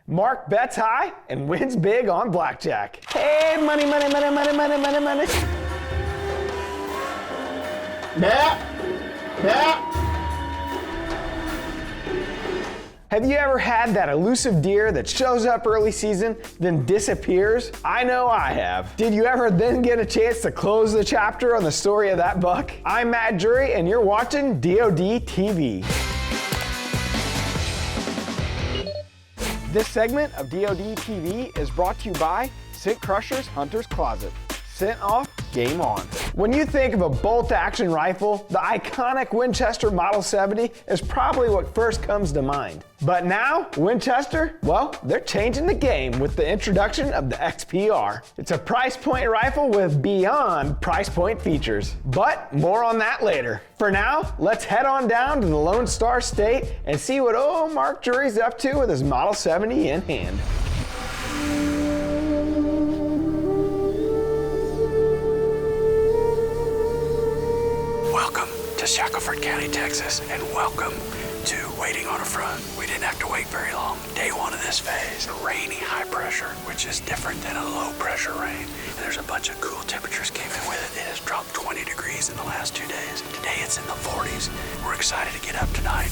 Mark bets high and wins big on blackjack. Hey, money, money, money, money, money, money, money. Have you ever had that elusive deer that shows up early season, then disappears? I know I have. Did you ever then get a chance to close the chapter on the story of that buck? I'm Matt Drury, and you're watching DoD TV. This segment of DoD TV is brought to you by Scent Crusher's Hunter's Closet. Scent off, game on. When you think of a bolt-action rifle, the iconic Winchester Model 70 is probably what first comes to mind. But now, Winchester, well, they're changing the game with the introduction of the XPR. It's a price point rifle with beyond price point features. But more on that later. For now, let's head on down to the Lone Star State and see what old Mark Drury's up to with his Model 70 in hand. Welcome to Shackelford County, Texas, and welcome to Waiting on a Front. We didn't have to wait very long. Day one of this phase, rainy high pressure, which is different than a low pressure rain. And there's a bunch of cool temperatures came in with it. It has dropped 20 degrees in the last 2 days. Today it's in the 40s. We're excited to get up tonight.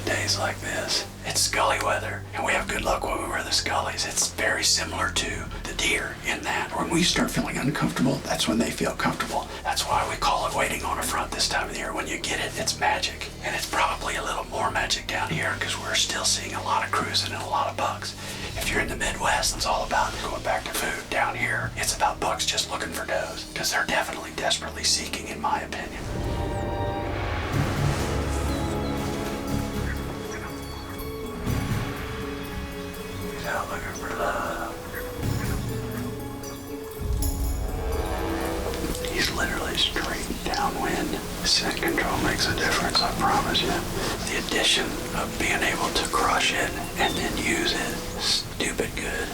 Days like this, it's scully weather, and we have good luck when we wear the scullies. It's very similar to the deer in that when we start feeling uncomfortable, that's when they feel comfortable. That's why we call it Waiting on a Front this time of the year. When you get it, it's magic, and it's probably a little more magic down here because we're still seeing a lot of cruising and a lot of bucks. If you're in the Midwest, it's all about going back to food. Down here, it's about bucks just looking for does because they're definitely desperately seeking, in my opinion. Out looking for love. He's literally straight downwind. Scent control makes a difference, I promise you. The addition of being able to crush it and then use it, stupid good.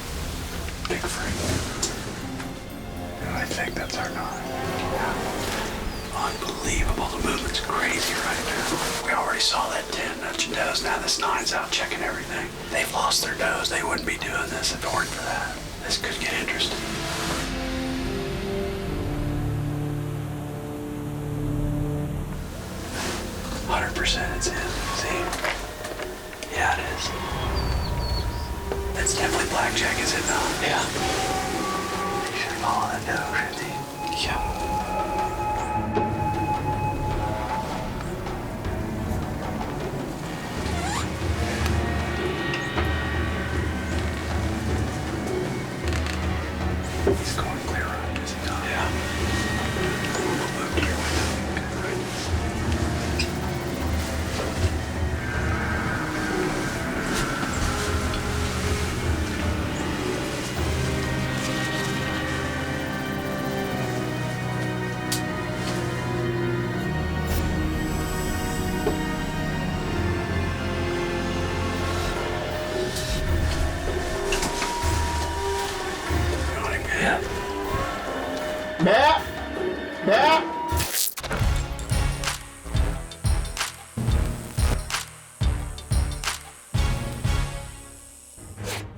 Big freak. And I think that's our 9. Yeah. Unbelievable. The movement's crazy right now. We already saw that 10 nudging does. Now this 9's out checking everything. They've lost their does. They wouldn't be doing this if it weren't for that. This could get interesting. It's in. See? Yeah, it is. That's definitely blackjack, is it not? Yeah. He should follow that doe, shouldn't he? Yeah. He's going clear right, is he not? Yeah. Move to your window. Good, right.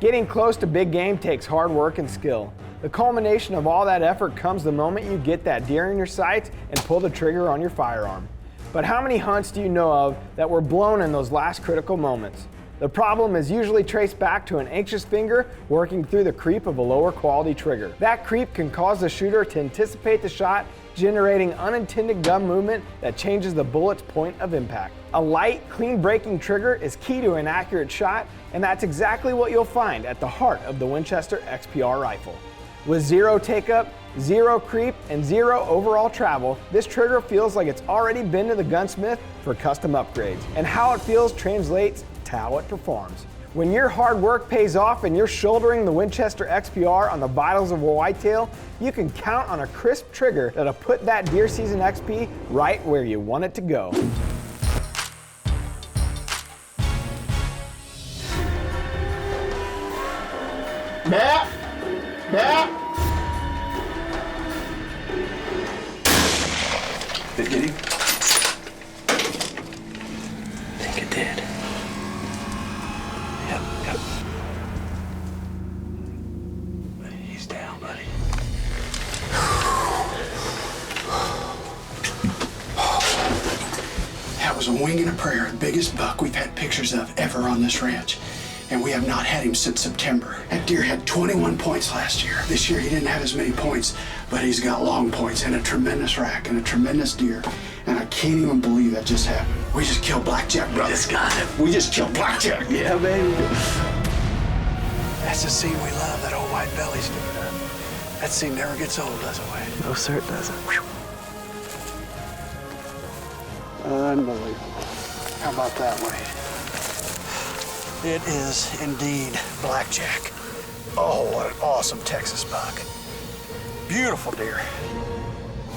Getting close to big game takes hard work and skill. The culmination of all that effort comes the moment you get that deer in your sights and pull the trigger on your firearm. But how many hunts do you know of that were blown in those last critical moments? The problem is usually traced back to an anxious finger working through the creep of a lower quality trigger. That creep can cause the shooter to anticipate the shot, generating unintended gun movement that changes the bullet's point of impact. A light, clean braking trigger is key to an accurate shot, and that's exactly what you'll find at the heart of the Winchester XPR rifle. With zero take-up, zero creep, and zero overall travel, this trigger feels like it's already been to the gunsmith for custom upgrades. And how it feels translates to how it performs. When your hard work pays off and you're shouldering the Winchester XPR on the vitals of a whitetail, you can count on a crisp trigger that'll put that deer season XP right where you want it to go. Matt? a wing and a prayer, the biggest buck we've had pictures of ever on this ranch. And we have not had him since September. That deer had 21 points last year. This year he didn't have as many points, but he's got long points and a tremendous rack and a tremendous deer. And I can't even believe that just happened. We just killed Blackjack, brother. We just killed Blackjack. Yeah, baby. That's the scene we love, that old white belly sticking up. That scene never gets old, does it, Wade? No, sir, it doesn't. Unbelievable. How about that, Wade? It is indeed Blackjack. Oh, what an awesome Texas buck. Beautiful deer.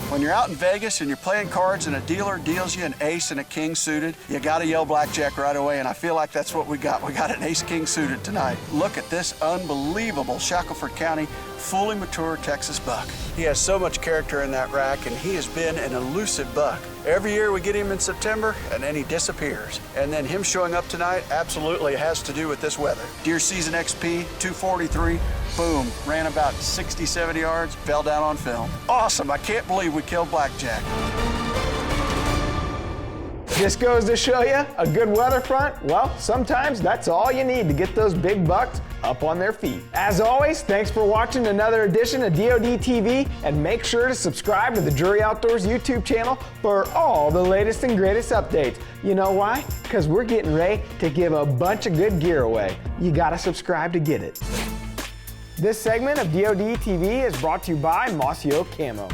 When you're out in Vegas and you're playing cards and a dealer deals you an ace and a king suited, you gotta yell Blackjack right away, and I feel like that's what we got. We got an ace-king suited tonight. Look at this unbelievable Shackelford County, fully mature Texas buck. He has so much character in that rack, and he has been an elusive buck. Every year we get him in September, and then he disappears. And then him showing up tonight absolutely has to do with this weather. Deer season XP, 243, boom, ran about 60, 70 yards, fell down on film. Awesome, I can't believe we killed Blackjack. Just goes to show you, a good weather front, well, sometimes that's all you need to get those big bucks up on their feet. As always, thanks for watching another edition of DoD TV, and make sure to subscribe to the Drury Outdoors YouTube channel for all the latest and greatest updates. You know why? Because we're getting ready to give a bunch of good gear away. You gotta subscribe to get it. This segment of DoD TV is brought to you by Mossy Oak Camo.